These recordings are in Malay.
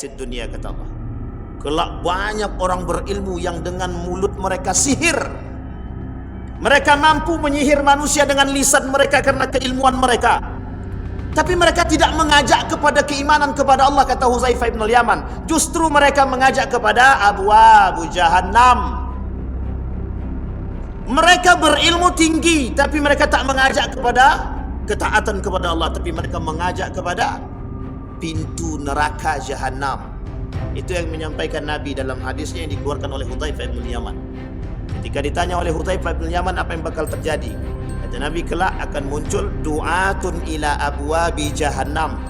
dunia, kata Allah. Kelak banyak orang berilmu yang dengan mulut mereka sihir. Mereka mampu menyihir manusia dengan lisan mereka karena keilmuan mereka. Tapi mereka tidak mengajak kepada keimanan kepada Allah, kata Huzaifah bin al-Yaman. Justru mereka mengajak kepada abwabu jahannam. Mereka berilmu tinggi, tapi mereka tak mengajak kepada ketaatan kepada Allah, tapi mereka mengajak kepada pintu neraka jahannam. Itu yang menyampaikan Nabi dalam hadisnya yang dikeluarkan oleh Huzaifah bin al-Yaman. Ketika ditanya oleh Huzaifah bin al-Yaman apa yang bakal terjadi, kata Nabi, kelak akan muncul du'atun ila abwabi jahannam.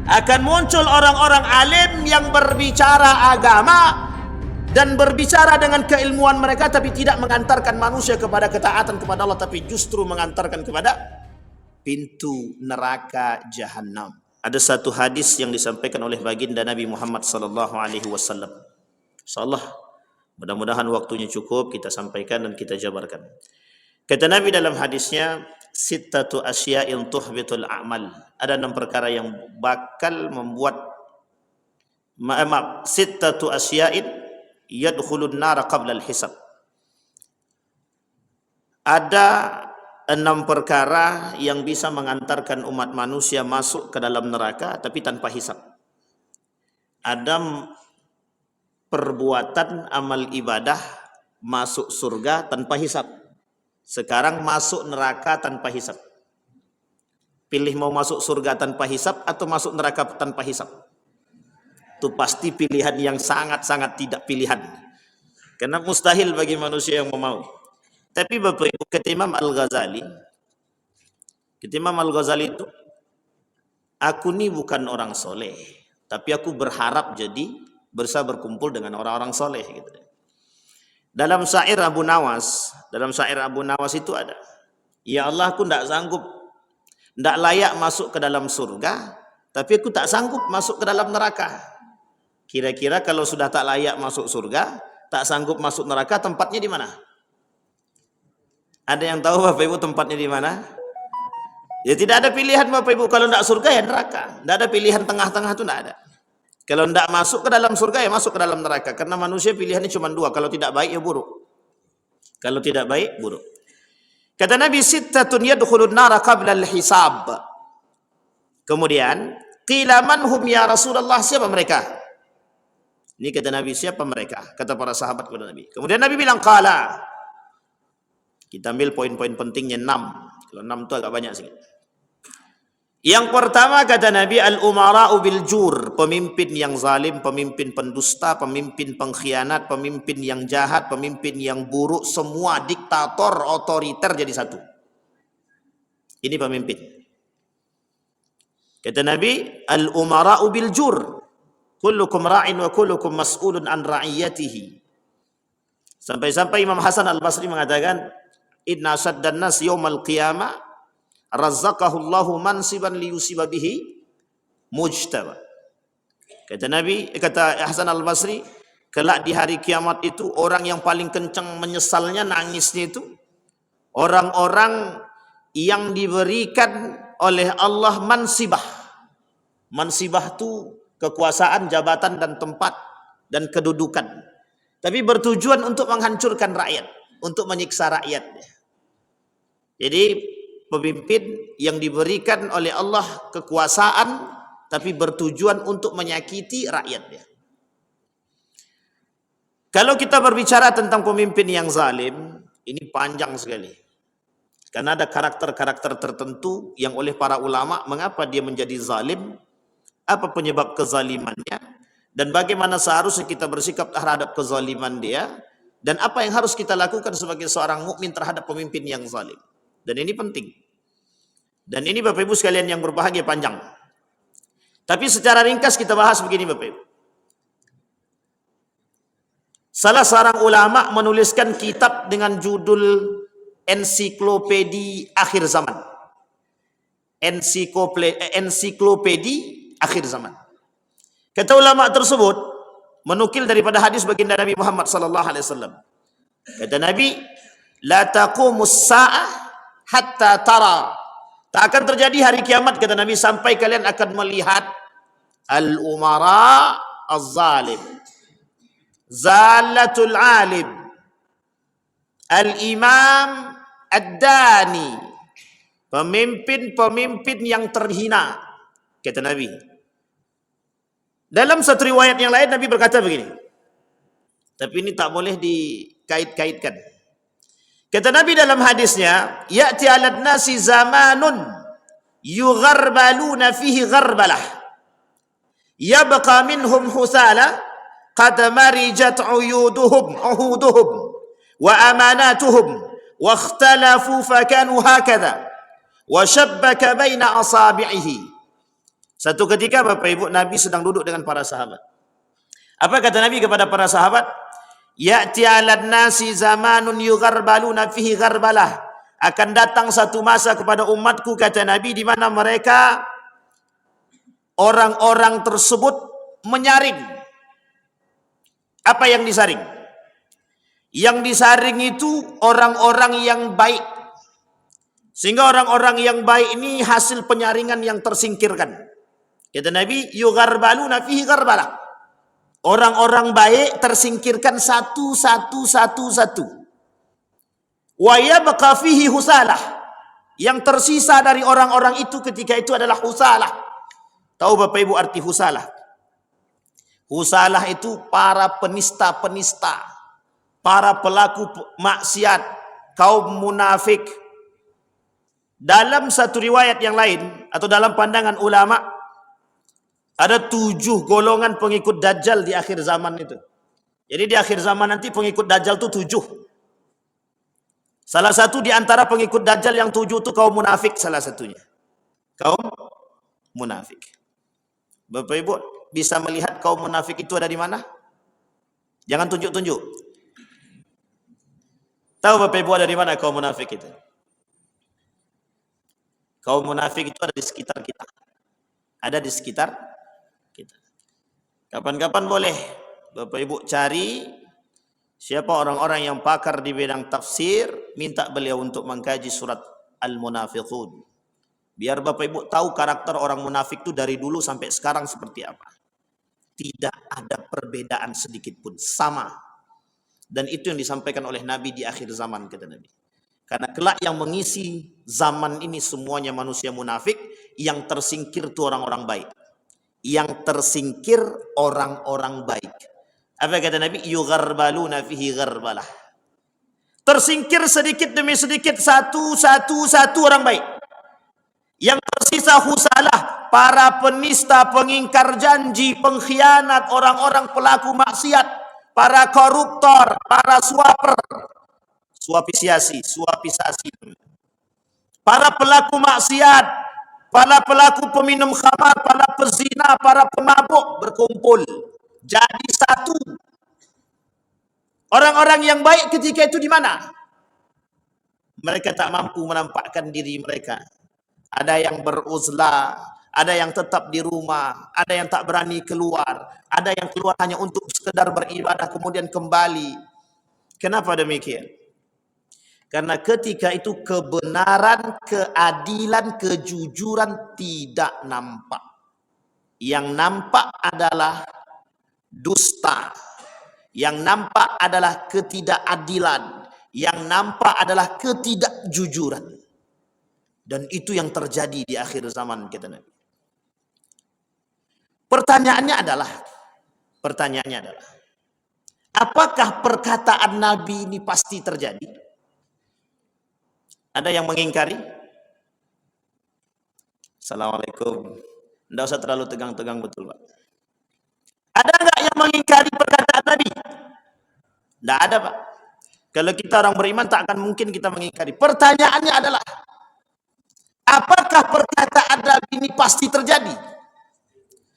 Akan muncul orang-orang alim yang berbicara agama dan berbicara dengan keilmuan mereka, tapi tidak mengantarkan manusia kepada ketaatan kepada Allah, tapi justru mengantarkan kepada pintu neraka jahannam. Ada satu hadis yang disampaikan oleh baginda Nabi Muhammad sallallahu alaihi wasallam. Insyaallah mudah-mudahan waktunya cukup kita sampaikan dan kita jabarkan. Kata Nabi dalam hadisnya, sittatu asya'in tuhbitul a'mal. Ada 6 perkara yang bakal membuat sittatu asya'in yadkhulun nar qabla al-hisab. Ada 6 perkara yang bisa mengantarkan umat manusia masuk ke dalam neraka tapi tanpa hisab. Ada perbuatan amal ibadah masuk surga tanpa hisab. Sekarang masuk neraka tanpa hisab. Pilih mau masuk surga tanpa hisab atau masuk neraka tanpa hisab. Itu pasti pilihan yang sangat-sangat tidak pilihan. Karena mustahil bagi manusia yang mau. Tapi Bapak Ibu, kata Imam Al-Ghazali itu, aku ni bukan orang soleh, tapi aku berharap jadi berkumpul dengan orang-orang soleh. Gitu. Dalam syair Abu Nawas itu ada, ya Allah, aku tidak sanggup, tidak layak masuk ke dalam surga, tapi aku tak sanggup masuk ke dalam neraka. Kira-kira kalau sudah tak layak masuk surga, tak sanggup masuk neraka, tempatnya di mana? Ada yang tahu Bapak Ibu tempatnya di mana? Ya tidak ada pilihan Bapak Ibu. Kalau tidak surga ya neraka. Tidak ada pilihan tengah-tengah itu, tidak ada. Kalau tidak masuk ke dalam surga ya masuk ke dalam neraka. Karena manusia pilihannya cuma 2. Kalau tidak baik ya buruk. Kalau tidak baik buruk. Kata Nabi, sittatun yadkhulun nara qabla al-hisab. Kemudian, qila man hum ya Rasulullah, siapa mereka? Ini kata Nabi, siapa mereka? Kata para sahabat kepada Nabi. Kemudian Nabi bilang, qala. Kita ambil poin-poin pentingnya 6. Kalau 6 itu agak banyak sedikit. Yang pertama kata Nabi, al-umara'u bil jur, pemimpin yang zalim, pemimpin pendusta, pemimpin pengkhianat, pemimpin yang jahat, pemimpin yang buruk, semua diktator, otoriter jadi satu. Ini pemimpin. Kata Nabi, al-umara'u bil jur, kullukum ra'in wa kullukum mas'ulun an ra'iyatihi. Sampai-sampai Imam Hasan Al-Basri mengatakan, inna saddan nas yaumal qiyamah razzaqahullahu mansiban liyusiba bihi mujtaba. Kata Nabi, kata Hasan Al-Basri, kelak di hari kiamat itu orang yang paling kencang menyesalnya, nangisnya itu orang-orang yang diberikan oleh Allah mansibah. Mansibah itu kekuasaan, jabatan dan tempat dan kedudukan. Tapi bertujuan untuk menghancurkan rakyat, untuk menyiksa rakyat. Jadi pemimpin yang diberikan oleh Allah kekuasaan tapi bertujuan untuk menyakiti rakyatnya. Kalau kita berbicara tentang pemimpin yang zalim, ini panjang sekali. Karena ada karakter-karakter tertentu yang oleh para ulama, mengapa dia menjadi zalim, apa penyebab kezalimannya, dan bagaimana seharusnya kita bersikap terhadap kezaliman dia, dan apa yang harus kita lakukan sebagai seorang mukmin terhadap pemimpin yang zalim. Dan ini penting. Dan ini Bapak Ibu sekalian yang berbahagia panjang. Tapi secara ringkas kita bahas begini Bapak Ibu. Salah seorang ulama menuliskan kitab dengan judul Ensiklopedi Akhir Zaman. Ensiklopedi Akhir Zaman. Kata ulama tersebut menukil daripada hadis baginda Nabi Muhammad sallallahu alaihi wasallam. Kata Nabi, la taqumus sa'ah hatta tara. Tak akan terjadi hari kiamat kata Nabi sampai kalian akan melihat Al-umara az-zalim, zalatul alim, al-imam ad-dani, pemimpin-pemimpin yang terhina, kata Nabi. Dalam satu riwayat yang lain Nabi berkata begini, tapi ini tak boleh dikait-kaitkan. Kata Nabi dalam hadisnya, ya'ti 'alan nasi zamanun yugharbaluna fihi gharbalah, yabqa minhum husala qad marijat uhuduhum wa amanatuhum wa ikhtalafu fakanu hakadha wa shabbaka baina asabi'ihi. Satu ketika Bapak Ibu, Nabi sedang duduk dengan para sahabat. Apa kata Nabi kepada para sahabat? Ya'ti 'alan nasi zamanun yugharbaluna fihi gharbalah. Akan datang satu masa kepada umatku, kata Nabi, di mana mereka, orang-orang tersebut menyaring. Apa yang disaring? Yang disaring itu orang-orang yang baik. Sehingga orang-orang yang baik ini hasil penyaringan yang tersingkirkan. Kata Nabi, yugharbaluna fihi gharbalah. Orang-orang baik tersingkirkan satu. Wa yabqa fihi husalah. Yang tersisa dari orang-orang itu ketika itu adalah husalah. Tahu Bapak Ibu arti husalah? Husalah itu para penista-penista, para pelaku maksiat, kaum munafik. Dalam satu riwayat yang lain, atau dalam pandangan ulama, ada 7 golongan pengikut Dajjal di akhir zaman itu. Jadi di akhir zaman nanti pengikut Dajjal itu 7. Salah satu di antara pengikut Dajjal yang 7 itu kaum munafik, salah satunya. Kaum munafik. Bapak Ibu bisa melihat kaum munafik itu ada di mana? Jangan tunjuk-tunjuk. Tahu Bapak Ibu ada di mana kaum munafik itu? Kaum munafik itu ada di sekitar kita. Ada di sekitar kita. Kapan-kapan boleh Bapak Ibu cari siapa orang-orang yang pakar di bidang tafsir, minta beliau untuk mengkaji surat Al-Munafiqun. Biar Bapak Ibu tahu karakter orang munafik itu dari dulu sampai sekarang seperti apa. Tidak ada perbedaan sedikit pun, sama. Dan itu yang disampaikan oleh Nabi di akhir zaman, kata Nabi. Karena kelak yang mengisi zaman ini semuanya manusia munafik, yang tersingkir itu orang-orang baik. Yang tersingkir orang-orang baik. Apa kata Nabi? Yugharbaluna fihi gharbalah. Tersingkir sedikit demi sedikit, satu orang baik. Yang tersisa husalah, para penista, pengingkar janji, pengkhianat, orang-orang pelaku maksiat, para koruptor, para suapisasi, para pelaku maksiat, para pelaku peminum khamar, para pezina, para pemabuk berkumpul jadi satu. Orang-orang yang baik ketika itu di mana? Mereka tak mampu menampakkan diri mereka. Ada yang beruzlah, ada yang tetap di rumah, ada yang tak berani keluar, ada yang keluar hanya untuk sekedar beribadah kemudian kembali. Kenapa demikian? Karena ketika itu kebenaran, keadilan, kejujuran tidak nampak. Yang nampak adalah dusta. Yang nampak adalah ketidakadilan. Yang nampak adalah ketidakjujuran. Dan itu yang terjadi di akhir zaman, kata Nabi. Pertanyaannya adalah, apakah perkataan Nabi ini pasti terjadi? Ada yang mengingkari? Assalamualaikum. Tidak usah terlalu tegang-tegang, betul Pak. Ada enggak yang mengingkari perkataan Nabi? Tidak ada Pak. Kalau kita orang beriman tak akan mungkin kita mengingkari. Pertanyaannya adalah, apakah perkataan Nabi ini pasti terjadi?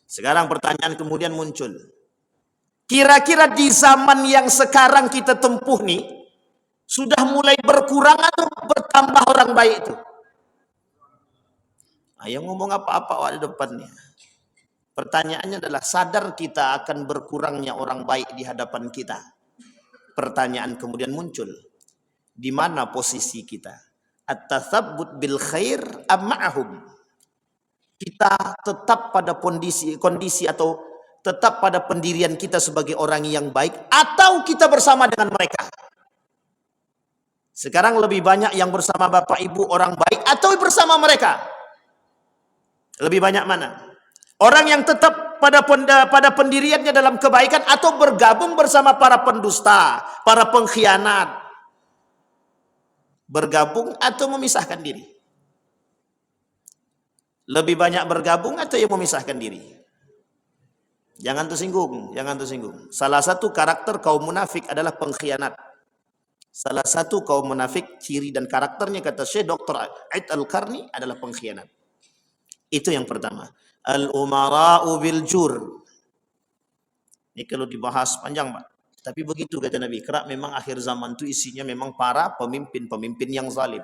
Sekarang pertanyaan kemudian muncul. Kira-kira di zaman yang sekarang kita tempuh nih, sudah mulai berkurang atau bertambah orang baik itu? Ayo ngomong apa-apa di depannya. Pertanyaannya adalah, sadar kita akan berkurangnya orang baik di hadapan kita? Pertanyaan kemudian muncul. Di mana posisi kita? At-tathabbut bil khair am ma'ahum? kita tetap pada kondisi atau tetap pada pendirian kita sebagai orang yang baik, atau kita bersama dengan mereka? Sekarang lebih banyak yang bersama Bapak Ibu orang baik atau bersama mereka? Lebih banyak mana? Orang yang tetap pada pendiriannya dalam kebaikan atau bergabung bersama para pendusta, para pengkhianat? Bergabung atau memisahkan diri? Lebih banyak bergabung atau yang memisahkan diri? Jangan tersinggung, jangan tersinggung. Salah satu karakter kaum munafik adalah pengkhianat. Salah satu kaum munafik, ciri dan karakternya, kata Syekh Dr. Aid Al-Qarni, adalah pengkhianat. Itu yang pertama. Al-umara'u bil jur. Ini kalau dibahas panjang, Pak. Tapi begitu kata Nabi, kerap memang akhir zaman itu isinya memang para pemimpin-pemimpin yang zalim.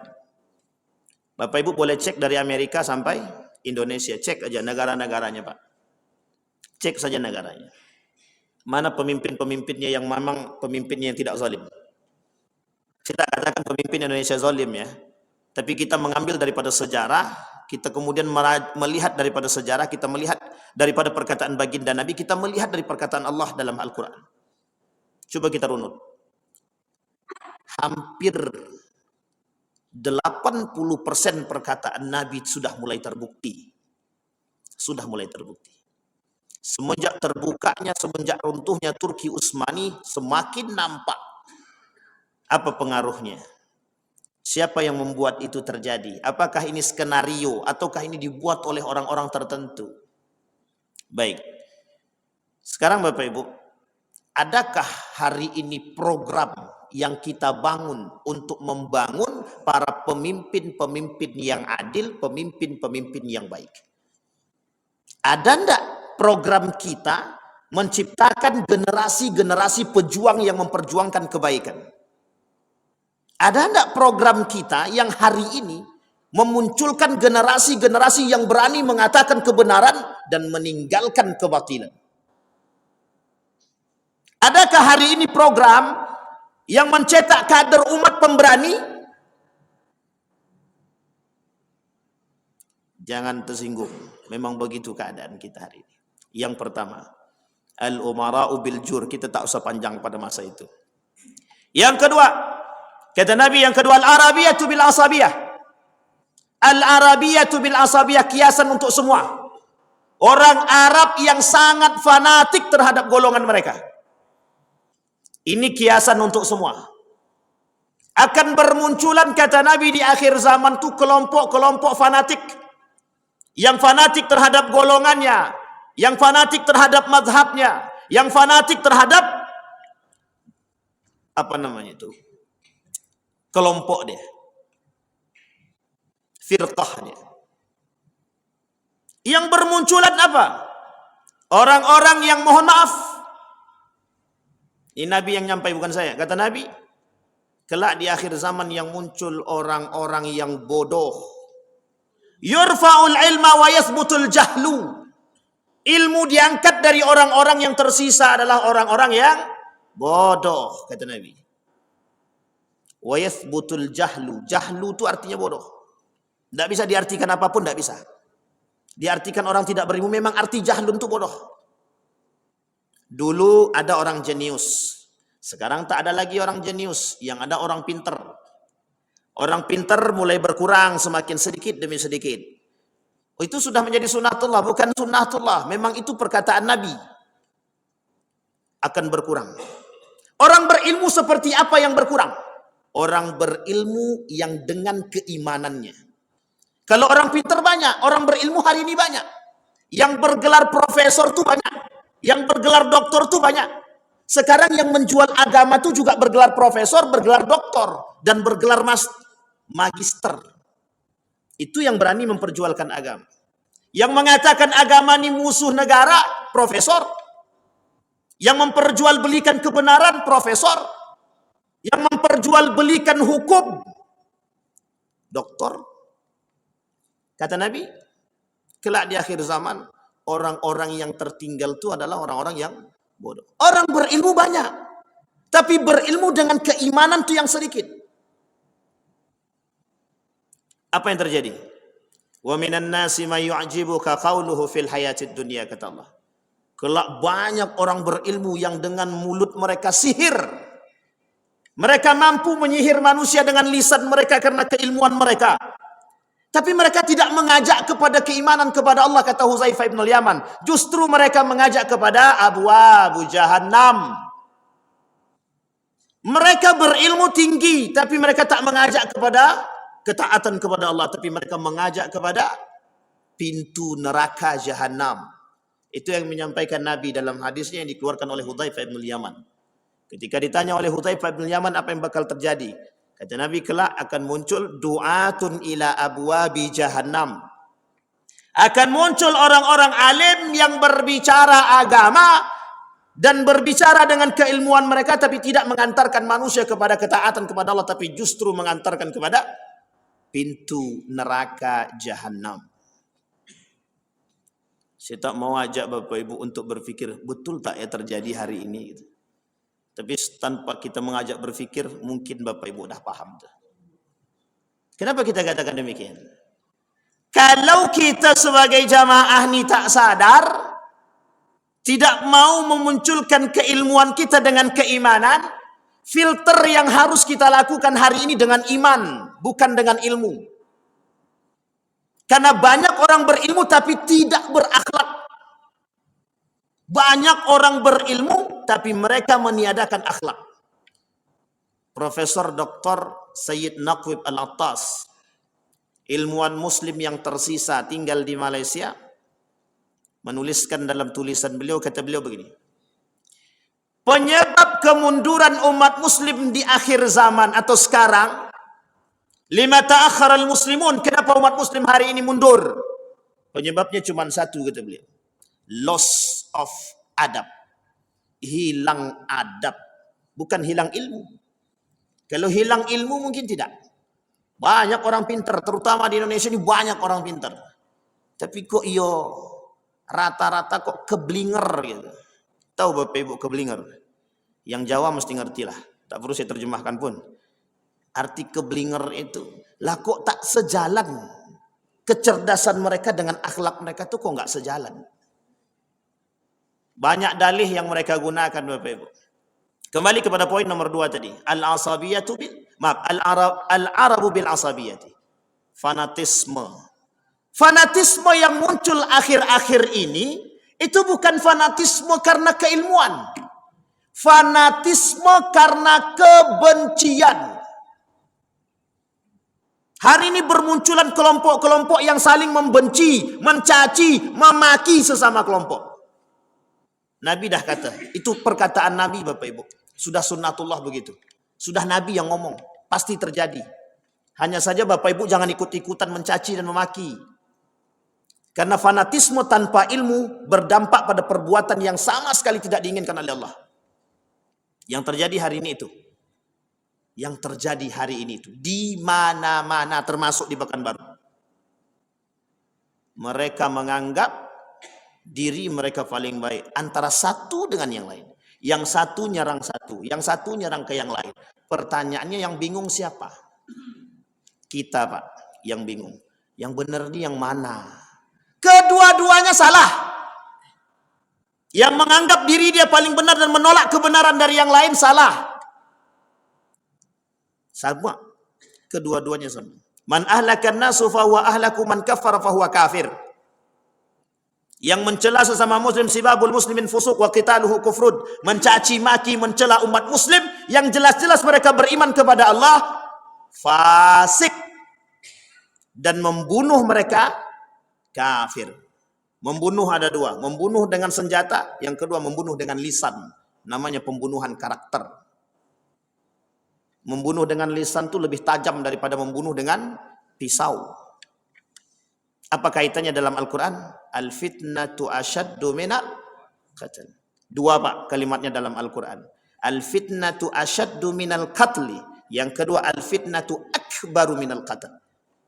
Bapak Ibu boleh cek dari Amerika sampai Indonesia, cek aja negara-negaranya, Pak. Cek saja negaranya. Mana pemimpin-pemimpinnya yang memang pemimpinnya yang tidak zalim. Kita katakan pemimpin Indonesia zalim ya. Tapi kita mengambil daripada sejarah, kita kemudian melihat daripada sejarah, kita melihat daripada perkataan baginda Nabi, kita melihat dari perkataan Allah dalam Al-Quran. Coba kita runut. Hampir 80% perkataan Nabi sudah mulai terbukti. Sudah mulai terbukti. Semenjak terbukanya, semenjak runtuhnya Turki Utsmani, semakin nampak apa pengaruhnya. Siapa yang membuat itu terjadi? Apakah ini skenario ataukah ini dibuat oleh orang-orang tertentu? Baik. Sekarang Bapak Ibu, adakah hari ini program yang kita bangun untuk membangun para pemimpin-pemimpin yang adil, pemimpin-pemimpin yang baik? Ada enggak program kita menciptakan generasi-generasi pejuang yang memperjuangkan kebaikan? Ada enggak program kita yang hari ini memunculkan generasi-generasi yang berani mengatakan kebenaran dan meninggalkan kebatilan? Adakah hari ini program yang mencetak kader umat pemberani? Jangan tersinggung. Memang begitu keadaan kita hari ini. Yang pertama, al-umara'u bil jur. Kita tak usah panjang pada masa itu. Yang kedua, kata Nabi, yang kedua, al-arabiyatu bil asabiyah. Al-arabiyatu bil asabiyah, kiasan untuk semua. Orang Arab yang sangat fanatik terhadap golongan mereka. Ini kiasan untuk semua. Akan bermunculan, kata Nabi, di akhir zaman itu kelompok-kelompok fanatik. Yang fanatik terhadap golongannya, yang fanatik terhadap mazhabnya, yang fanatik terhadap apa namanya itu? Kelompok dia. Firqah dia. Yang bermunculan apa? Orang-orang yang mohon maaf. Ini Nabi yang nyampai, bukan saya. Kata Nabi, kelak di akhir zaman yang muncul orang-orang yang bodoh. Yurfa'ul ilma wa yathbutul jahlu. Ilmu diangkat dari orang-orang yang tersisa adalah orang-orang yang bodoh, kata Nabi. Wa yathbutul jahlu. Jahlu itu artinya bodoh. Tidak bisa diartikan apapun, tidak bisa. Diartikan orang tidak berilmu, memang arti jahlu itu bodoh. Dulu ada orang jenius. Sekarang tak ada lagi orang jenius. Yang ada orang pinter. Orang pintar mulai berkurang semakin sedikit demi sedikit. Oh, itu sudah menjadi sunnatullah, bukan sunnatullah. Memang itu perkataan Nabi. Akan berkurang. Orang berilmu seperti apa yang berkurang? Orang berilmu yang dengan keimanannya. Kalau orang pintar banyak, orang berilmu hari ini banyak. Yang bergelar profesor tuh banyak. Yang bergelar doktor tuh banyak. Sekarang yang menjual agama tuh juga bergelar profesor, bergelar doktor, dan bergelar magister. Itu yang berani memperjualkan agama. Yang mengatakan agama ini musuh negara, profesor. Yang memperjualbelikan kebenaran, profesor. Yang memperjualbelikan hukum, doktor. Kata Nabi, kelak di akhir zaman, orang-orang yang tertinggal itu adalah orang-orang yang bodoh. Orang berilmu banyak, tapi berilmu dengan keimanan itu yang sedikit. Apa yang terjadi? Wa minan nasi may yu'jibuka qawluhu fil hayatid dunya, kata Allah. Kelak banyak orang berilmu yang dengan mulut mereka sihir. Mereka mampu menyihir manusia dengan lisan mereka karena keilmuan mereka. Tapi mereka tidak mengajak kepada keimanan kepada Allah, kata Huzaifah bin al-Yaman. Justru mereka mengajak kepada abwabu jahannam. Mereka berilmu tinggi, tapi mereka tak mengajak kepada ketaatan kepada Allah, tapi mereka mengajak kepada pintu neraka jahannam. Itu yang menyampaikan Nabi dalam hadisnya yang dikeluarkan oleh Hudzaifah bin Yaman. Ketika ditanya oleh Hudzaifah bin Yaman apa yang bakal terjadi, kata Nabi, kelak akan muncul du'atun ila abwabi jahannam. Akan muncul orang-orang alim yang berbicara agama dan berbicara dengan keilmuan mereka, tapi tidak mengantarkan manusia kepada ketaatan kepada Allah, tapi justru mengantarkan kepada pintu neraka jahannam. Saya tak mau ajak Bapak Ibu untuk berfikir, betul tak ya terjadi hari ini? Tapi tanpa kita mengajak berfikir, mungkin Bapak Ibu dah paham. Kenapa kita katakan demikian? Kalau kita sebagai jamaah ni tak sadar, tidak mau memunculkan keilmuan kita dengan keimanan, filter yang harus kita lakukan hari ini dengan iman, bukan dengan ilmu. Karena banyak orang berilmu tapi tidak berakhlak. Banyak orang berilmu tapi mereka meniadakan akhlak. Profesor Dr. Sayyid Naqwib Al-Attas, ilmuwan muslim yang tersisa tinggal di Malaysia, menuliskan dalam tulisan beliau, kata beliau begini. Penyebab kemunduran umat muslim di akhir zaman atau sekarang, lima ta'akhkhara al-muslimun, kenapa umat muslim hari ini mundur? Penyebabnya cuma satu, kata beliau. Loss of adab. Hilang adab. Bukan hilang ilmu. Kalau hilang ilmu mungkin tidak. Banyak orang pintar, terutama di Indonesia ini banyak orang pintar. Tapi kok rata-rata kok keblinger gitu. Tahu Bapak Ibu keblinger? Yang Jawa mesti ngerti lah. Tak perlu saya terjemahkan pun. Arti keblinger itu, lah kok tak sejalan kecerdasan mereka dengan akhlak mereka tuh kok nggak sejalan. Banyak dalih yang mereka gunakan Bapak Ibu. Kembali kepada poin nomor 2 tadi, al-asabiyatu al-arabu bil asabiyati. Fanatisme. Fanatisme yang muncul akhir-akhir ini itu bukan fanatisme karena keilmuan. Fanatisme karena kebencian. Hari ini bermunculan kelompok-kelompok yang saling membenci, mencaci, memaki sesama kelompok. Nabi dah kata, itu perkataan Nabi Bapak Ibu. Sudah sunnatullah begitu. Sudah Nabi yang ngomong, pasti terjadi. Hanya saja Bapak Ibu jangan ikut-ikutan mencaci dan memaki. Karena fanatisme tanpa ilmu berdampak pada perbuatan yang sama sekali tidak diinginkan oleh Allah. Yang terjadi hari ini itu. Yang terjadi hari ini itu di mana-mana termasuk di Pekanbaru. Mereka menganggap diri mereka paling baik antara satu dengan yang lain. Yang satu nyerang satu, yang satu nyerang ke yang lain. Pertanyaannya yang bingung siapa? Kita Pak, yang bingung. Yang benar ini yang mana? Kedua-duanya salah. Yang menganggap diri dia paling benar dan menolak kebenaran dari yang lain salah. Sama. Kedua-duanya sama. Man ahlakan nasu fahuwa ahlaku, man kafara fahuwa kafir. Yang mencela sesama muslim, sibabul muslimin fusuq wa qitaluhu kufrun. Mencaci maki, mencela umat muslim yang jelas-jelas mereka beriman kepada Allah, fasik. Dan membunuh mereka kafir. Membunuh ada dua. Membunuh dengan senjata, yang kedua membunuh dengan lisan. Namanya pembunuhan karakter. Membunuh dengan lisan itu lebih tajam daripada membunuh dengan pisau. Apa kaitannya dalam Al-Quran? Al-fitnatu asyaddu minal qatl. Dua Pak kalimatnya dalam Al-Quran. Al-fitnatu asyaddu minal qatli. Yang kedua al-fitnatu akbaru minal qatl.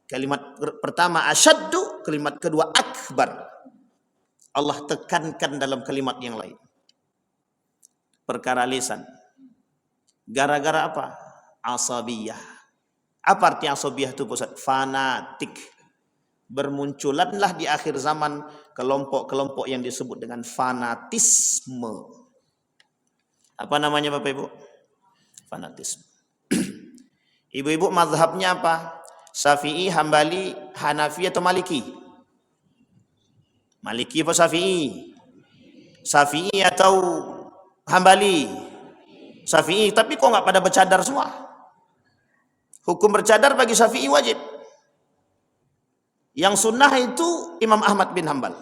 Kalimat pertama asyaddu, kalimat kedua akbar. Allah tekankan dalam kalimat yang lain. Perkara lisan. Gara-gara apa? Asabiyah. Apa arti asabiyah itu Ustaz? Fanatik. Bermunculanlah di akhir zaman kelompok-kelompok yang disebut dengan fanatisme. Apa namanya Bapak Ibu? Fanatisme. Ibu-ibu mazhabnya apa? Syafi'i, Hambali, Hanafi atau Maliki? Maliki atau Syafi'i? Syafi'i atau Hambali? Syafi'i, tapi kok nggak pada bercadar semua? Hukum bercadar bagi Syafi'i wajib. Yang sunnah itu Imam Ahmad bin Hambal.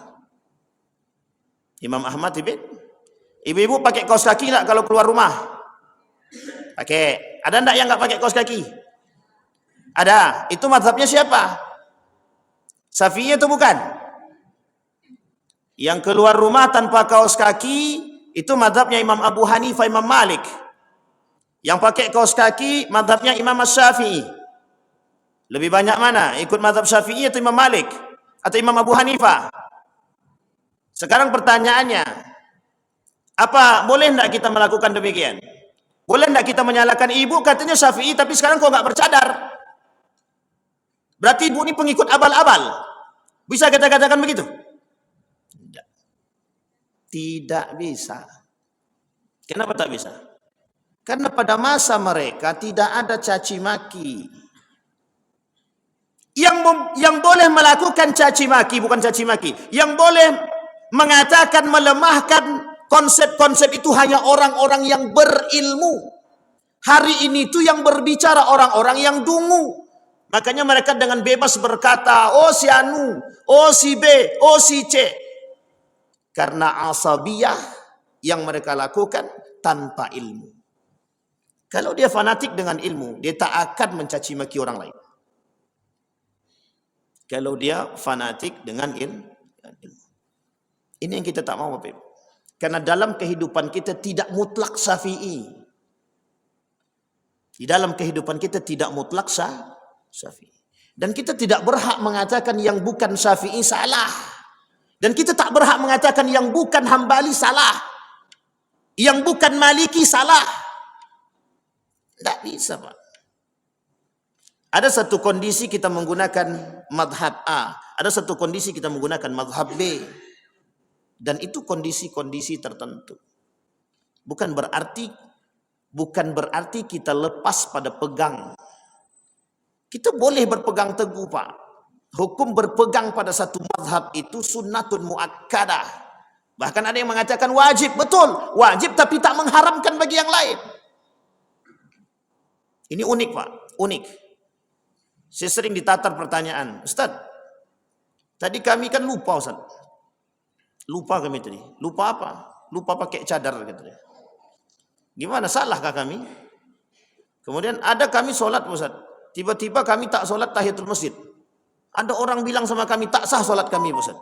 Imam Ahmad bin. Ibu-ibu pakai kaos kaki nggak kalau keluar rumah? Pakai. Ada ndak yang nggak pakai kaos kaki? Ada. Itu mazhabnya siapa? Syafi'i itu bukan? Yang keluar rumah tanpa kaos kaki itu mazhabnya Imam Abu Hanifah, Imam Malik. Yang pakai kaos kaki mazhabnya Imam Syafi'i. Lebih banyak mana? Ikut mazhab Syafi'i atau Imam Malik? Atau Imam Abu Hanifah? Sekarang pertanyaannya, apa boleh tidak kita melakukan demikian? Boleh tidak kita menyalahkan ibu katanya Syafi'i tapi sekarang kok nggak bercadar? Berarti ibu ini pengikut abal-abal. Bisa kita katakan begitu? Tidak. Tidak bisa. Kenapa tak bisa? Karena pada masa mereka tidak ada caci maki. Yang boleh melakukan caci maki, bukan caci maki. Yang boleh mengatakan, melemahkan konsep-konsep itu hanya orang-orang yang berilmu. Hari ini itu yang berbicara orang-orang yang dungu. Makanya mereka dengan bebas berkata, oh si Anu, oh si B, oh si C. Karena asabiyah yang mereka lakukan tanpa ilmu. Kalau dia fanatik dengan ilmu, dia tak akan mencaci maki orang lain. Kalau dia fanatik dengan ilmu. Ini yang kita tak mau Bapak Ibu. Karena dalam kehidupan kita tidak mutlak Syafi'i. Di dalam kehidupan kita tidak mutlak Syafi'i. Dan kita tidak berhak mengatakan yang bukan Syafi'i salah. Dan kita tak berhak mengatakan yang bukan Hambali salah. Yang bukan Maliki salah. Tidak bisa Pak. Ada satu kondisi kita menggunakan madhab A. Ada satu kondisi kita menggunakan madhab B. Dan itu kondisi-kondisi tertentu. Bukan berarti kita lepas pada pegang. Kita boleh berpegang teguh Pak. Hukum berpegang pada satu madhab itu sunnatun muakkadah. Bahkan ada yang mengatakan wajib. Betul, wajib tapi tak mengharamkan bagi yang lain. Ini unik Pak, unik. Saya sering ditatar pertanyaan, Ustaz, tadi kami kan lupa Ustaz. Lupa kami tadi. Lupa apa? Lupa pakai cadar katanya. Gimana? Salahkah kami? Kemudian ada kami sholat Ustaz. Tiba-tiba kami tak sholat tahiyatul masjid. Ada orang bilang sama kami tak sah sholat kami Ustaz.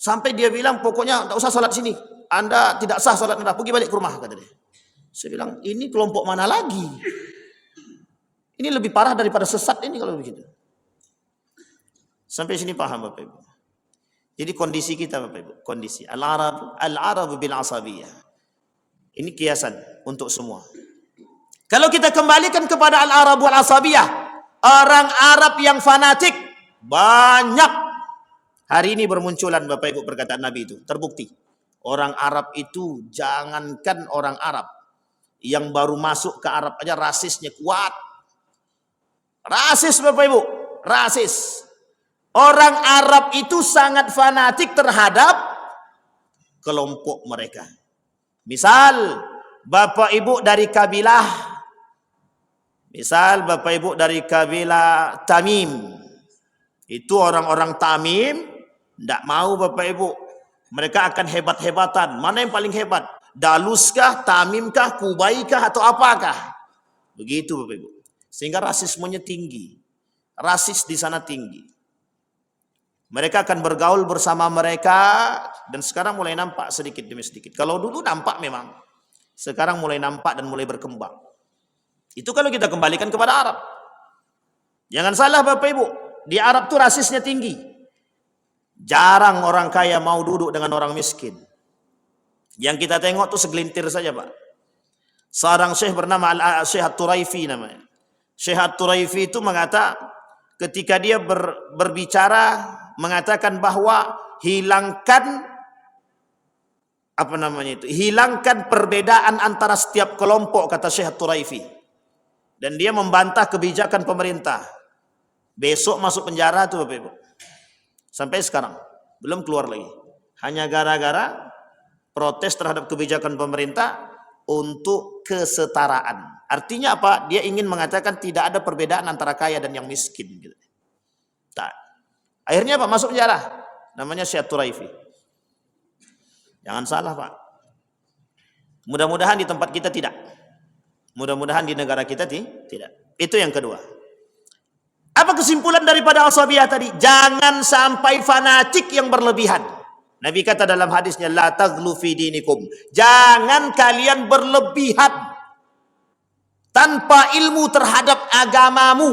Sampai dia bilang pokoknya tak usah sholat sini. Anda tidak sah sholat Anda. Pergi balik ke rumah kata dia. Saya bilang ini kelompok mana lagi? Ini lebih parah daripada sesat ini kalau begitu. Sampai sini paham Bapak Ibu. Jadi kondisi kita Bapak Ibu, kondisi al-Arab bil asabiyah. Ini kiasan untuk semua. Kalau kita kembalikan kepada al-Arab wal asabiyah, orang Arab yang fanatik banyak. Hari ini bermunculan Bapak Ibu perkataan Nabi itu, terbukti. Orang Arab itu jangankan orang Arab, yang baru masuk ke Arab aja rasisnya kuat. Rasis Bapak Ibu, rasis. Orang Arab itu sangat fanatik terhadap kelompok mereka. Misal Bapak Ibu dari kabilah Tamim. Itu orang-orang Tamim tidak mau Bapak Ibu. Mereka akan hebat-hebatan. Mana yang paling hebat? Daluskah, Tamimkah, Kubaikah atau apakah? Begitu Bapak Ibu. Sehingga rasismenya tinggi. Rasis di sana tinggi. Mereka akan bergaul bersama mereka. Dan sekarang mulai nampak sedikit demi sedikit. Kalau dulu nampak memang. Sekarang mulai nampak dan mulai berkembang. Itu kalau kita kembalikan kepada Arab. Jangan salah Bapak Ibu. Di Arab itu rasisnya tinggi. Jarang orang kaya mau duduk dengan orang miskin. Yang kita tengok itu segelintir saja Pak. Seorang syekh bernama Syekh At-Turaifi namanya. Syekh At-Turaifi itu mengata, ketika dia berbicara mengatakan bahwa hilangkan hilangkan perbedaan antara setiap kelompok, kata Syekh Turaifi. Dan dia membantah kebijakan pemerintah. Besok masuk penjara tuh Bapak Ibu. Sampai sekarang belum keluar lagi. Hanya gara-gara protes terhadap kebijakan pemerintah untuk kesetaraan. Artinya apa? Dia ingin mengatakan tidak ada perbedaan antara kaya dan yang miskin. Gitu. Nah, akhirnya Pak masuk penjara. Namanya Syekh Turaifi. Jangan salah Pak. Mudah-mudahan di tempat kita tidak. Mudah-mudahan di negara kita tidak. Itu yang kedua. Apa kesimpulan daripada Al-Sabiyah tadi? Jangan sampai fanatik yang berlebihan. Nabi kata dalam hadisnya, la taghlu fi dinikum. Jangan kalian berlebihan tanpa ilmu terhadap agamamu.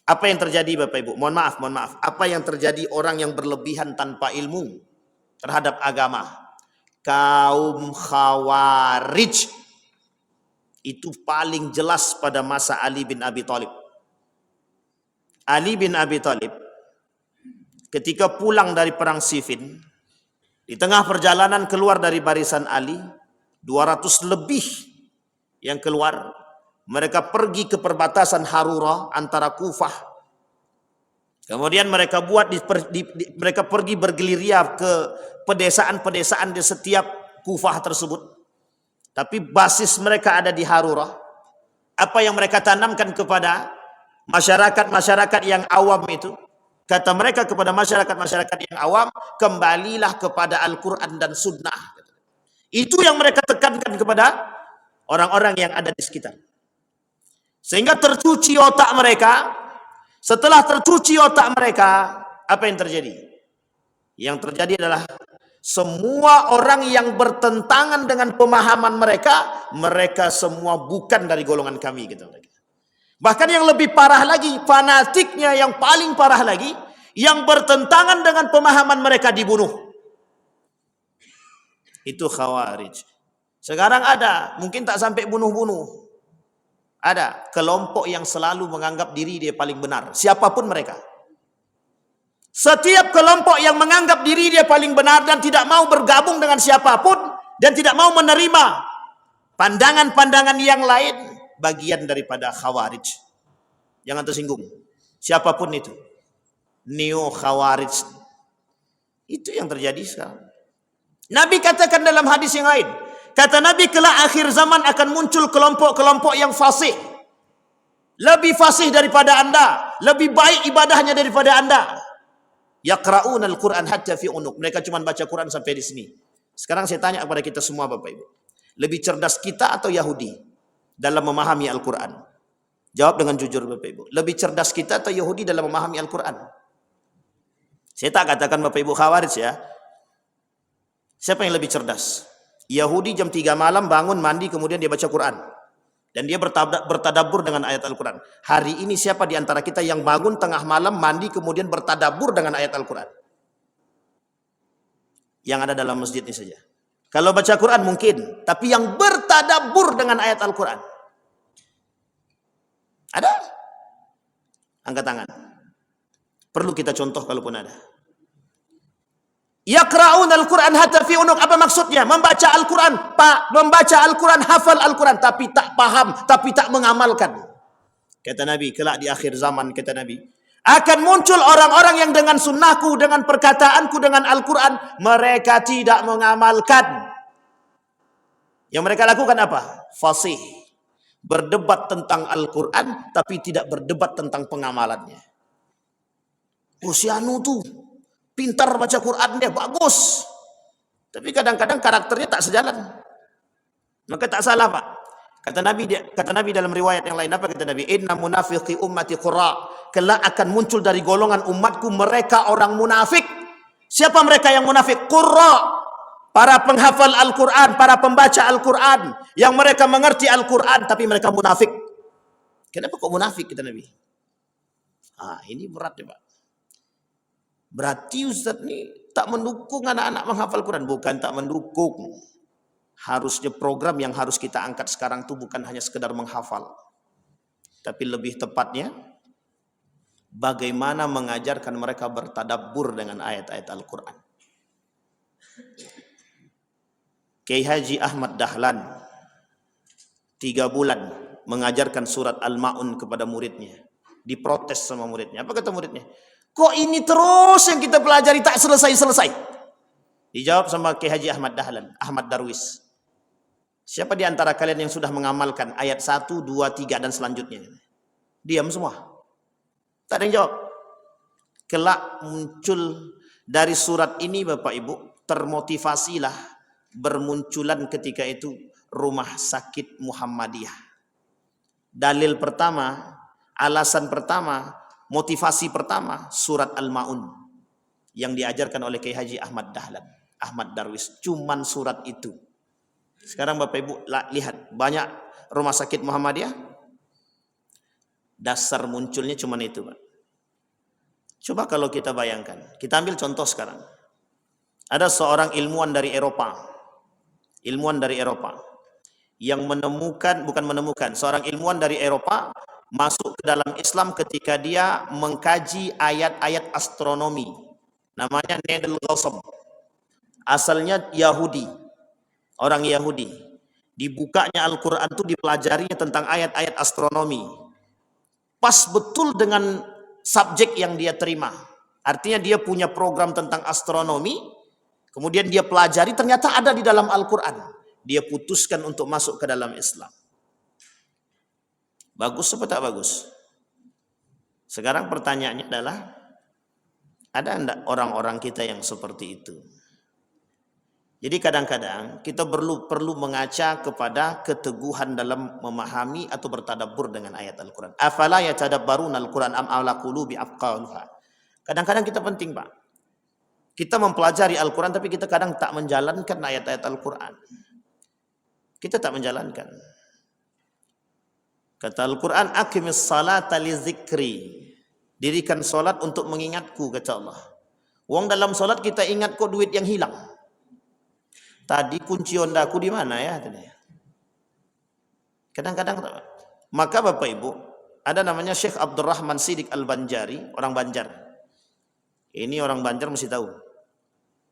Apa yang terjadi Bapak Ibu? Mohon maaf. Apa yang terjadi orang yang berlebihan tanpa ilmu terhadap agama? Kaum Khawarij. Itu paling jelas pada masa Ali bin Abi Thalib. Ali bin Abi Thalib ketika pulang dari perang Siffin, di tengah perjalanan keluar dari barisan Ali, 200 lebih yang keluar, mereka pergi ke perbatasan Harura antara Kufah. Kemudian mereka mereka pergi bergerilya ke pedesaan-pedesaan di setiap Kufah tersebut. Tapi basis mereka ada di Harura. Apa yang mereka tanamkan kepada masyarakat-masyarakat yang awam itu, kata mereka kepada masyarakat-masyarakat yang awam, kembalilah kepada Al-Quran dan Sunnah. Itu yang mereka tekankan kepada orang-orang yang ada di sekitar. Sehingga tercuci otak mereka. Setelah tercuci otak mereka, apa yang terjadi? Yang terjadi adalah semua orang yang bertentangan dengan pemahaman mereka, mereka semua bukan dari golongan kami, gitu. Bahkan yang lebih parah lagi, fanatiknya yang paling parah lagi, yang bertentangan dengan pemahaman mereka dibunuh. Itu Khawarij. Sekarang ada, mungkin tak sampai bunuh-bunuh. Ada kelompok yang selalu menganggap diri dia paling benar, siapapun mereka. Setiap kelompok yang menganggap diri dia paling benar dan tidak mau bergabung dengan siapapun dan tidak mau menerima pandangan-pandangan yang lain, bagian daripada Khawarij. Jangan tersinggung. Siapapun itu. Neo Khawarij. Itu yang terjadi sekarang. Nabi katakan dalam hadis yang lain. Kata Nabi, kelak akhir zaman akan muncul kelompok-kelompok yang fasih. Lebih fasih daripada anda. Lebih baik ibadahnya daripada anda. Yaqra'una al-Quran hatta fi unuq. Mereka cuma baca Quran sampai di sini. Sekarang saya tanya kepada kita semua Bapak Ibu. Lebih cerdas kita atau Yahudi dalam memahami Al-Quran? Jawab dengan jujur Bapak Ibu. Lebih cerdas kita atau Yahudi dalam memahami Al-Quran? Saya tak katakan Bapak Ibu Khawarij ya. Siapa yang lebih cerdas? Yahudi jam 3 malam bangun, mandi, kemudian dia baca Quran. Dan dia bertadabbur dengan ayat Al-Quran. Hari ini siapa di antara kita yang bangun tengah malam, mandi, kemudian bertadabbur dengan ayat Al-Quran? Yang ada dalam masjid ini saja. Kalau baca Quran mungkin. Tapi yang bertadabbur dengan ayat Al-Quran. Ada? Angkat tangan. Perlu kita contoh kalaupun ada. Yaqra'un al-Quran hatta fi unuq. Apa maksudnya? Membaca Al-Quran, Pak, membaca Al-Quran, hafal Al-Quran, tapi tak paham, tapi tak mengamalkan. Kata Nabi, kelak di akhir zaman, kata Nabi, akan muncul orang-orang yang dengan sunnahku, dengan perkataanku, dengan Al-Quran, mereka tidak mengamalkan. Yang mereka lakukan apa? Fasih. Berdebat tentang Al-Quran, tapi tidak berdebat tentang pengamalannya. Oh, si anu tuh pintar baca Quran, dia bagus. Tapi kadang-kadang karakternya tak sejalan. Maka tak salah Pak. Kata Nabi dalam riwayat yang lain, apa kata Nabi? Inna munafiqi ummati qurra. Kelak akan muncul dari golongan umatku mereka orang munafik. Siapa mereka yang munafik? Qurra. Para penghafal Al-Quran, para pembaca Al-Quran. Yang mereka mengerti Al-Quran, tapi mereka munafik. Kenapa kok munafik, kata Nabi? Ini berat ya Pak. Berarti Ustaz ini tak mendukung anak-anak menghafal Quran. Bukan tak mendukung. Harusnya program yang harus kita angkat sekarang itu bukan hanya sekedar menghafal. Tapi lebih tepatnya bagaimana mengajarkan mereka bertadabbur dengan ayat-ayat Al-Quran. Kiai Haji Ahmad Dahlan 3 bulan mengajarkan surat Al-Ma'un kepada muridnya. Diprotes sama muridnya. Apa kata muridnya? Kok ini terus yang kita pelajari tak selesai-selesai? Dijawab sama Kiai Haji Ahmad Dahlan, Ahmad Darwis. Siapa di antara kalian yang sudah mengamalkan ayat 1, 2, 3 dan selanjutnya? Diam semua. Tak ada yang jawab. Kelak muncul dari surat ini Bapak Ibu, termotivasilah bermunculan ketika itu rumah sakit Muhammadiyah. Dalil pertama, alasan pertama, motivasi pertama, surat Al-Ma'un yang diajarkan oleh Kiai Haji Ahmad Dahlan, Ahmad Darwis. Cuman surat itu. Sekarang Bapak Ibu lihat, banyak rumah sakit Muhammadiyah, dasar munculnya cuman itu, Pak. Coba kalau kita bayangkan, kita ambil contoh sekarang. Ada seorang ilmuwan dari Eropa, yang seorang ilmuwan dari Eropa masuk ke dalam Islam ketika dia mengkaji ayat-ayat astronomi. Namanya Nedel Ghosm. Asalnya Yahudi, orang Yahudi. Dibukanya Al-Quran itu dipelajarinya tentang ayat-ayat astronomi. Pas betul dengan subjek yang dia terima. Artinya dia punya program tentang astronomi, kemudian dia pelajari, ternyata ada di dalam Al-Quran. Dia putuskan untuk masuk ke dalam Islam. Bagus atau tak bagus? Sekarang pertanyaannya adalah, ada enggak orang-orang kita yang seperti itu? Jadi kadang-kadang kita perlu mengaca kepada keteguhan dalam memahami atau bertadabbur dengan ayat Al-Quran. Afala yatadabbaruna Al-Quran am ala qulubi aqaluha. Kadang-kadang kita penting, Pak. Kita mempelajari Al-Quran tapi kita kadang tak menjalankan ayat-ayat Al-Quran. Kita tak menjalankan. Kata Al-Quran, aqimis salata li zikri. Dirikan solat untuk mengingatku, kata Allah. Wong dalam solat kita ingat kok duit yang hilang. Tadi kunci Hondaku di mana ya? Kadang-kadang. Maka Bapak Ibu, ada namanya Syekh Abdurrahman Siddiq Al-Banjari, orang Banjar. Ini orang Banjar mesti tahu.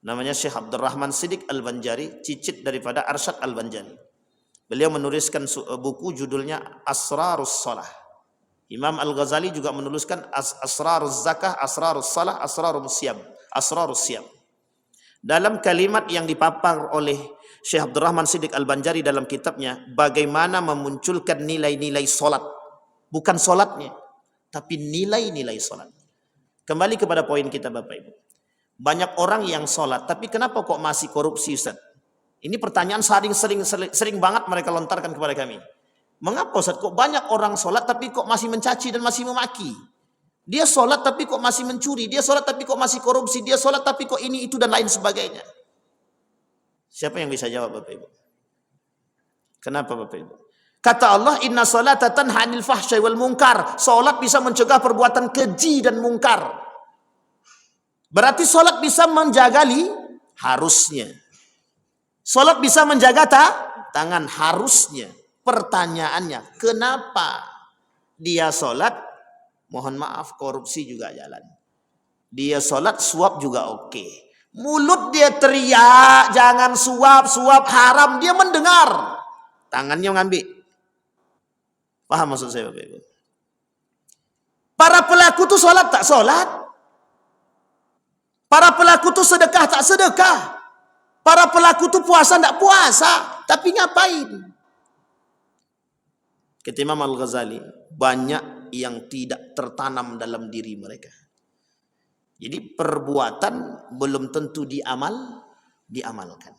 Namanya Syekh Abdurrahman Siddiq Al-Banjari, cicit daripada Arsyad Al-Banjari. Beliau menuliskan buku judulnya Asrarus Salah. Imam Al-Ghazali juga menuliskan Asrarus Zakah, Asrarus Salah, Asrarus Siyam. Dalam kalimat yang dipapar oleh Syekh Abdurrahman Siddiq Al-Banjari dalam kitabnya, bagaimana memunculkan nilai-nilai solat. Bukan solatnya, tapi nilai-nilai solat. Kembali kepada poin kita Bapak Ibu. Banyak orang yang solat, tapi kenapa kok masih korupsi, Ustaz? Ini pertanyaan sering banget mereka lontarkan kepada kami. Mengapa Ustaz kok banyak orang solat tapi kok masih mencaci dan masih memaki? Dia solat tapi kok masih mencuri, dia solat tapi kok masih korupsi, dia solat tapi kok ini, itu dan lain sebagainya. Siapa yang bisa jawab Bapak Ibu? Kenapa Bapak Ibu? Kata Allah, inna salata tanha 'anil fahsya'i wal munkar. Salat bisa mencegah perbuatan keji dan mungkar. Berarti salat bisa menjaga harusnya. Salat bisa menjaga tangan harusnya. Pertanyaannya, kenapa dia salat? Mohon maaf, korupsi juga jalan. Dia salat, suap juga oke. Mulut dia teriak, jangan suap haram, dia mendengar. Tangannya ngambil. Paham maksud saya Bapak Ibu? Para pelaku tuh sholat tak sholat. Para pelaku tuh sedekah tak sedekah. Para pelaku tuh puasa tak puasa. Tapi ngapain? Kata Imam Al-Ghazali, banyak yang tidak tertanam dalam diri mereka. Jadi perbuatan belum tentu diamalkan.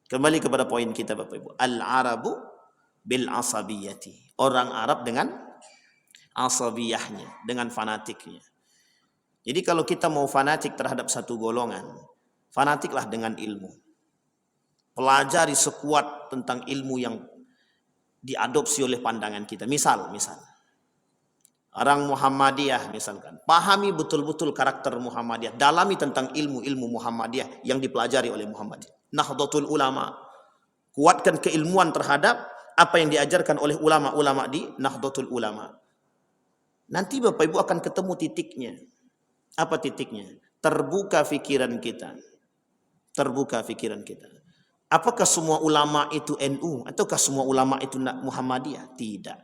Kembali kepada poin kita Bapak Ibu. Al-Arabu bil asabiyati. Orang Arab dengan asabiyahnya, dengan fanatiknya. Jadi kalau kita mau fanatik terhadap satu golongan, fanatiklah dengan ilmu. Pelajari sekuat tentang ilmu yang diadopsi oleh pandangan kita. Misal orang Muhammadiyah misalkan, pahami betul-betul karakter Muhammadiyah, dalami tentang ilmu-ilmu Muhammadiyah yang dipelajari oleh Muhammadiyah. Nahdlatul Ulama, kuatkan keilmuan terhadap apa yang diajarkan oleh ulama-ulama di Nahdlatul Ulama. Nanti Bapak Ibu akan ketemu titiknya. Apa titiknya? Terbuka pikiran kita. Terbuka pikiran kita. Apakah semua ulama itu NU ataukah semua ulama itu Muhammadiyah? Tidak.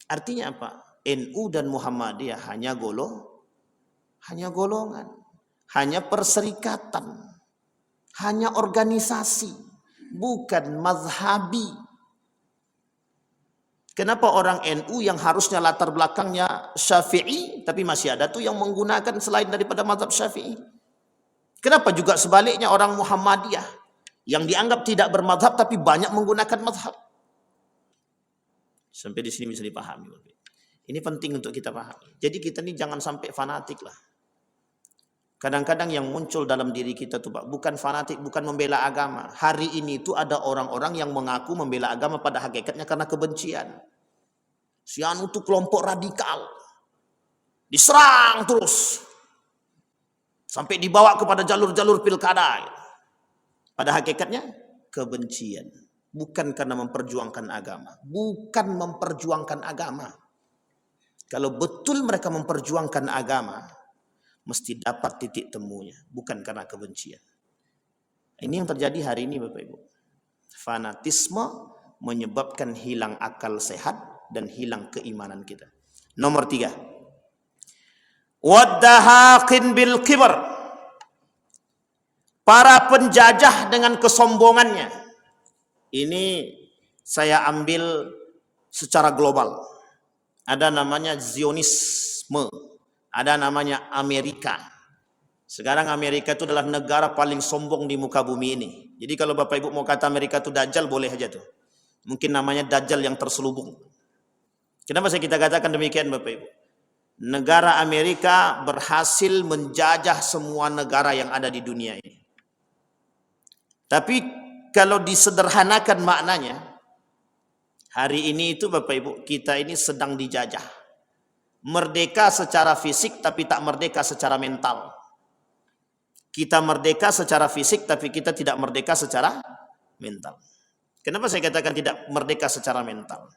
Artinya apa? NU dan Muhammadiyah hanya golongan, hanya perserikatan, hanya organisasi, bukan mazhabi. Kenapa orang NU yang harusnya latar belakangnya Syafi'i, tapi masih ada tuh yang menggunakan selain daripada mazhab Syafi'i? Kenapa juga sebaliknya orang Muhammadiyah yang dianggap tidak bermazhab tapi banyak menggunakan mazhab? Sampai di sini bisa dipahami. Ini penting untuk kita pahami. Jadi kita ini jangan sampai fanatik lah. Kadang-kadang yang muncul dalam diri kita tuh Pak, bukan fanatik, bukan membela agama. Hari ini itu ada orang-orang yang mengaku membela agama pada hakikatnya karena kebencian. Si anu itu kelompok radikal. Diserang terus. Sampai dibawa kepada jalur-jalur pilkada. Pada hakikatnya kebencian. Bukan karena memperjuangkan agama. Bukan memperjuangkan agama. Kalau betul mereka memperjuangkan agama, mesti dapat titik temunya, bukan karena kebencian. Ini yang terjadi hari ini Bapak Ibu. Fanatisme menyebabkan hilang akal sehat dan hilang keimanan kita. Nomor 3. Waddahaqin bil kibr. Para penjajah dengan kesombongannya. Ini saya ambil secara global. Ada namanya Zionisme. Ada namanya Amerika. Sekarang Amerika itu adalah negara paling sombong di muka bumi ini. Jadi kalau Bapak Ibu mau kata Amerika itu Dajjal, boleh aja tuh. Mungkin namanya Dajjal yang terselubung. Kenapa kita katakan demikian Bapak Ibu? Negara Amerika berhasil menjajah semua negara yang ada di dunia ini. Tapi kalau disederhanakan maknanya, hari ini itu Bapak Ibu, kita ini sedang dijajah. Merdeka secara fisik tapi tak merdeka secara mental. Kita merdeka secara fisik tapi kita tidak merdeka secara mental. Kenapa saya katakan tidak merdeka secara mental?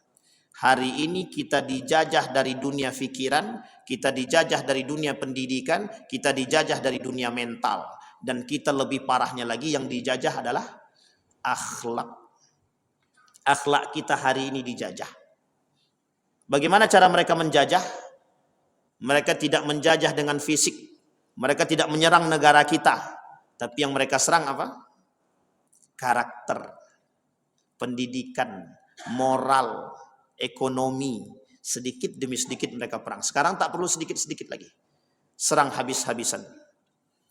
Hari ini kita dijajah dari dunia fikiran, kita dijajah dari dunia pendidikan, kita dijajah dari dunia mental. Dan kita lebih parahnya lagi yang dijajah adalah akhlak. Akhlak kita hari ini dijajah. Bagaimana cara mereka menjajah? Mereka tidak menjajah dengan fisik. Mereka tidak menyerang negara kita. Tapi yang mereka serang apa? Karakter, pendidikan, moral, ekonomi. Sedikit demi sedikit mereka perang. Sekarang tak perlu sedikit-sedikit lagi. Serang habis-habisan.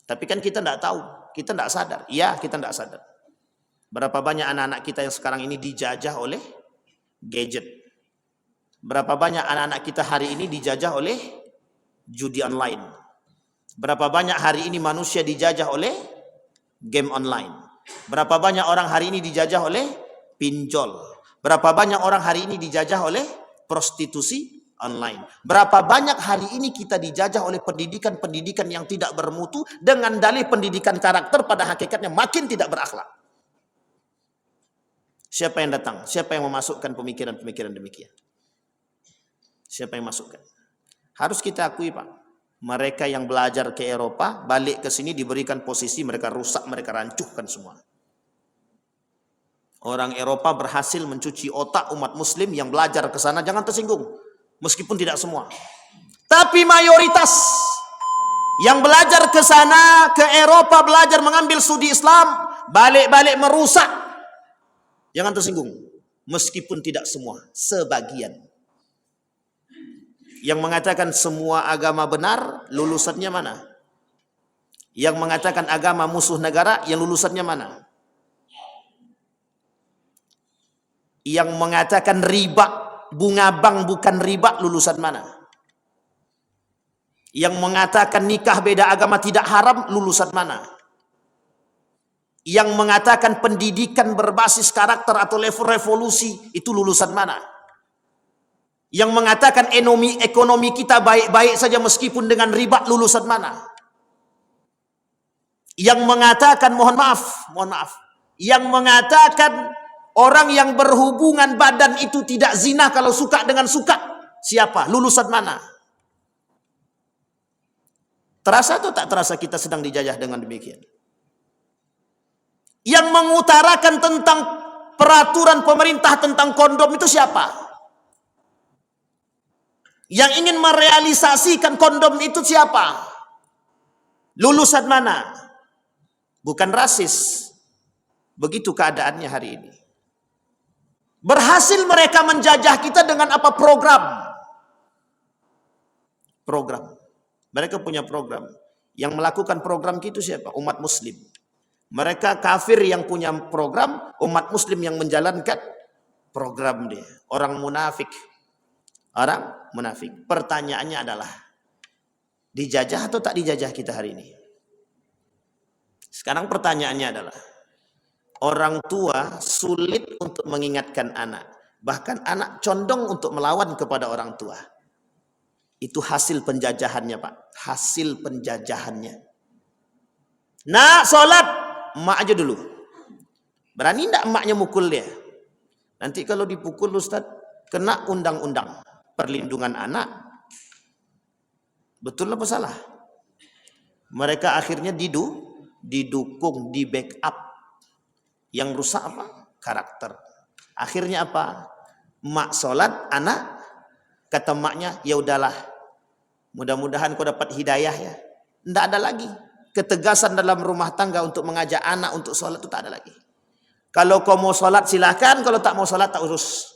Tapi kan kita tidak tahu. Kita tidak sadar. Iya, kita tidak sadar. Berapa banyak anak-anak kita yang sekarang ini dijajah oleh gadget. Berapa banyak anak-anak kita hari ini dijajah oleh judi online. Berapa banyak hari ini manusia dijajah oleh game online. Berapa banyak orang hari ini dijajah oleh pinjol. Berapa banyak orang hari ini dijajah oleh prostitusi online. Berapa banyak hari ini kita dijajah oleh pendidikan-pendidikan yang tidak bermutu dengan dalih pendidikan karakter pada hakikatnya makin tidak berakhlak. Siapa yang datang? Siapa yang memasukkan pemikiran-pemikiran demikian? Siapa yang masukkan? Harus kita akui Pak, mereka yang belajar ke Eropa, balik ke sini diberikan posisi, mereka rusak, mereka rancuhkan semua. Orang Eropa berhasil mencuci otak umat muslim yang belajar ke sana, jangan tersinggung. Meskipun tidak semua. Tapi mayoritas yang belajar ke sana, ke Eropa, belajar mengambil studi Islam, balik-balik merusak. Jangan tersinggung. Meskipun tidak semua, sebagian. Yang mengatakan semua agama benar, lulusannya mana? Yang mengatakan agama musuh negara, yang lulusannya mana? Yang mengatakan riba, bunga bank bukan riba, lulusan mana? Yang mengatakan nikah beda agama tidak haram, lulusan mana? Yang mengatakan pendidikan berbasis karakter atau level revolusi, itu lulusan mana? Yang mengatakan ekonomi kita baik-baik saja meskipun dengan riba, lulusan mana? Yang mengatakan, mohon maaf, yang mengatakan orang yang berhubungan badan itu tidak zina kalau suka dengan suka, siapa? Lulusan mana? Terasa atau tak terasa kita sedang dijajah dengan demikian? Yang mengutarakan tentang peraturan pemerintah tentang kondom itu siapa? Yang ingin merealisasikan kondom itu siapa? Lulusan mana? Bukan rasis. Begitu keadaannya hari ini. Berhasil mereka menjajah kita dengan apa? Program. Mereka punya program. Yang melakukan program itu siapa? Umat muslim. Mereka kafir yang punya program, umat muslim yang menjalankan program dia. Orang munafik. Pertanyaannya adalah, dijajah atau tak dijajah kita hari ini? Sekarang pertanyaannya adalah, orang tua sulit untuk mengingatkan anak. Bahkan anak condong untuk melawan kepada orang tua. Itu hasil penjajahannya, Pak. Hasil penjajahannya. Nak solat, emak aja dulu. Berani tak emaknya mukul dia? Nanti kalau dipukul Ustaz, kena undang-undang perlindungan anak. Betul apa salah? Mereka akhirnya didukung, di backup. Yang rusak apa? Karakter. Akhirnya apa? Mak solat, anak kata maknya, ya udahlah. Mudah-mudahan kau dapat hidayah ya. Tidak ada lagi ketegasan dalam rumah tangga untuk mengajak anak untuk solat, itu tak ada lagi. Kalau kau mau solat silakan, kalau tak mau solat tak urus.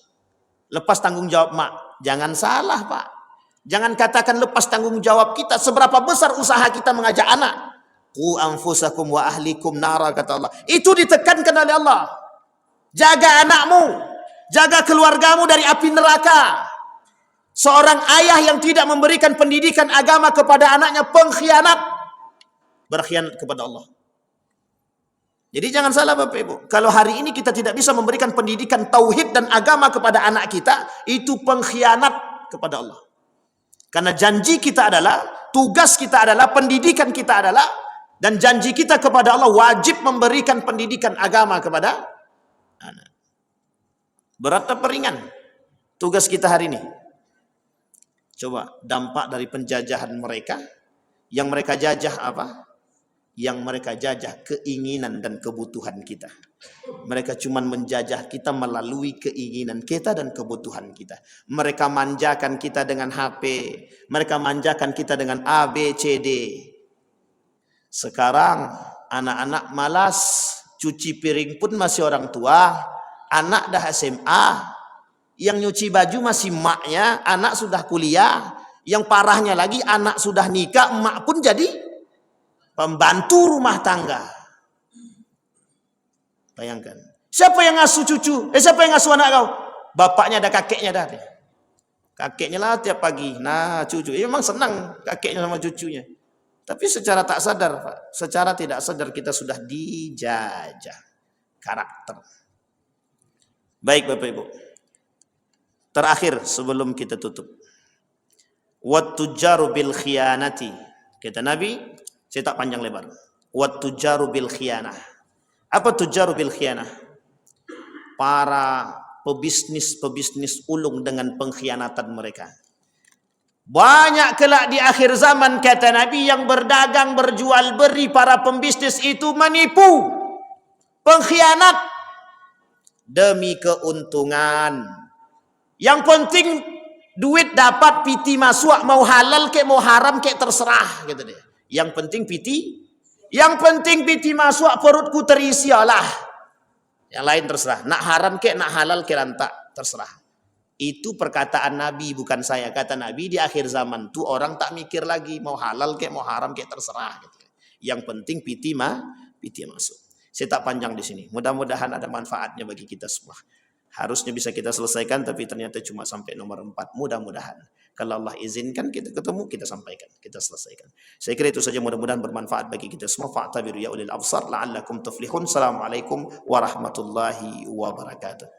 Lepas tanggung jawab mak. Jangan salah, Pak. Jangan katakan lepas tanggung jawab kita. Seberapa besar usaha kita mengajak anak. Qu anfusakum wa ahlikum nara, kata Allah. Itu ditekankan oleh Allah. Jaga anakmu, jaga keluargamu dari api neraka. Seorang ayah yang tidak memberikan pendidikan agama kepada anaknya pengkhianat, berkhianat kepada Allah. Jadi jangan salah Bapak Ibu, kalau hari ini kita tidak bisa memberikan pendidikan tauhid dan agama kepada anak kita, itu pengkhianat kepada Allah. Karena janji kita adalah, tugas kita adalah, pendidikan kita adalah, dan janji kita kepada Allah wajib memberikan pendidikan agama kepada anak. Berat atau ringan tugas kita hari ini? Coba dampak dari penjajahan mereka. Yang mereka jajah apa? Yang mereka jajah keinginan dan kebutuhan kita. Mereka cuma menjajah kita melalui keinginan kita dan kebutuhan kita. Mereka manjakan kita dengan HP. Mereka manjakan kita dengan A, B, C, D. Sekarang anak-anak malas. Cuci piring pun masih orang tua. Anak dah SMA. Yang nyuci baju masih maknya. Anak sudah kuliah. Yang parahnya lagi anak sudah nikah. Emak pun jadi pembantu rumah tangga. Bayangkan. Siapa yang ngasuh cucu? Siapa yang ngasuh anak kau? Bapaknya ada, kakeknya dah. Kakeknya lah tiap pagi. Nah cucu. Memang senang kakeknya sama cucunya. Tapi secara tak sadar, Pak. Secara tidak sadar kita sudah dijajah. Karakter. Baik Bapak Ibu. Terakhir sebelum kita tutup. Wat-tujaru bil khiyanati. Kata Nabi, saya tak panjang lebar. Wat-tujaru bil khiyanah. Apa tujaru bil khiyanah? Para pebisnis ulung dengan pengkhianatan mereka. Banyak kelak di akhir zaman, kata Nabi, yang berdagang, berjual beri, para pembisnis itu menipu, pengkhianat demi keuntungan. Yang penting duit dapat, piti masuk, mau halal kek mau haram kek terserah, gitu dia. Yang penting piti masuk, perutku terisi lah. Yang lain terserah. Nak haram kek, nak halal kek lantak, terserah. Itu perkataan Nabi, bukan saya. Kata Nabi, di akhir zaman tuh orang tak mikir lagi mau halal kek mau haram kek terserah, gitu. Yang penting piti masuk. Saya tak panjang di sini. Mudah-mudahan ada manfaatnya bagi kita semua. Harusnya bisa kita selesaikan, tapi ternyata cuma sampai nomor 4. Mudah-mudahan. Kalau Allah izinkan kita ketemu, kita sampaikan, kita selesaikan. Saya kira itu saja, mudah-mudahan bermanfaat bagi kita semua. Fa'tabiru ya ulil absar la'allakum tuflihun. Assalamualaikum warahmatullahi wabarakatuh.